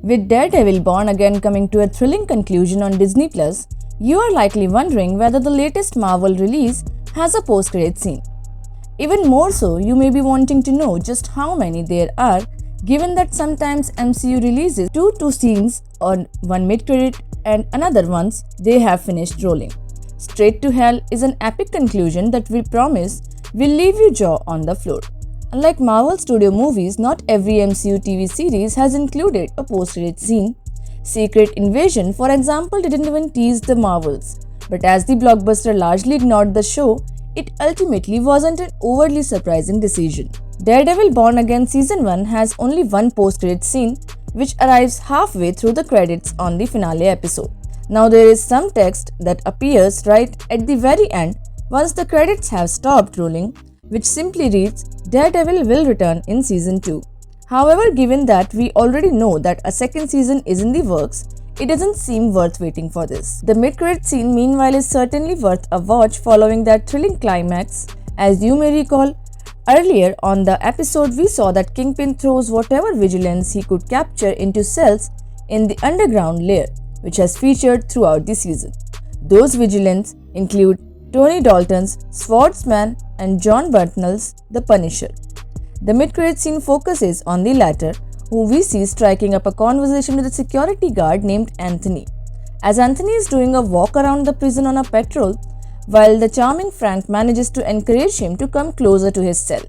With Daredevil Born Again coming to a thrilling conclusion on Disney Plus, you are likely wondering whether the latest Marvel release has a post-credit scene. Even more so, you may be wanting to know just how many there are, given that sometimes MCU releases two scenes or one mid-credit and another once they have finished rolling. Straight to Hell is an epic conclusion that we promise will leave your jaw on the floor. Unlike Marvel Studio movies, not every MCU TV series has included a post-credit scene. Secret Invasion, for example, didn't even tease the Marvels, but as the blockbuster largely ignored the show, it ultimately wasn't an overly surprising decision. Daredevil Born Again Season 1 has only one post-credit scene, which arrives halfway through the credits on the finale episode. Now there is some text that appears right at the very end once the credits have stopped rolling, which simply reads, Daredevil will return in Season 2. However, given that we already know that a second season is in the works, it doesn't seem worth waiting for this. The mid-credit scene meanwhile is certainly worth a watch following that thrilling climax. As you may recall, earlier on the episode we saw that Kingpin throws whatever vigilance he could capture into cells in the underground lair, which has featured throughout the season. Those vigilantes include Tony Dalton's Swordsman and John Berntal's The Punisher. The mid-credit scene focuses on the latter, who we see striking up a conversation with a security guard named Anthony. As Anthony is doing a walk around the prison on a patrol, while the charming Frank manages to encourage him to come closer to his cell.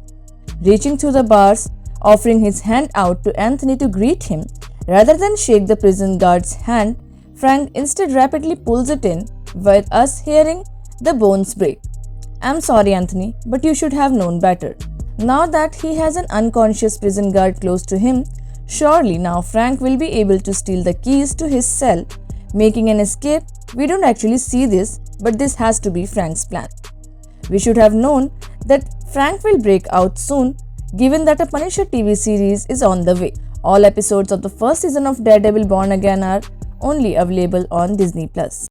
Reaching through the bars, offering his hand out to Anthony to greet him, rather than shake the prison guard's hand, Frank instead rapidly pulls it in, with us hearing the bones break. I'm sorry, Anthony, but you should have known better. Now that he has an unconscious prison guard close to him, surely now Frank will be able to steal the keys to his cell, making an escape. We don't actually see this, but this has to be Frank's plan. We should have known that Frank will break out soon, given that a Punisher TV series is on the way. All episodes of the first season of Daredevil Born Again are only available on Disney Plus.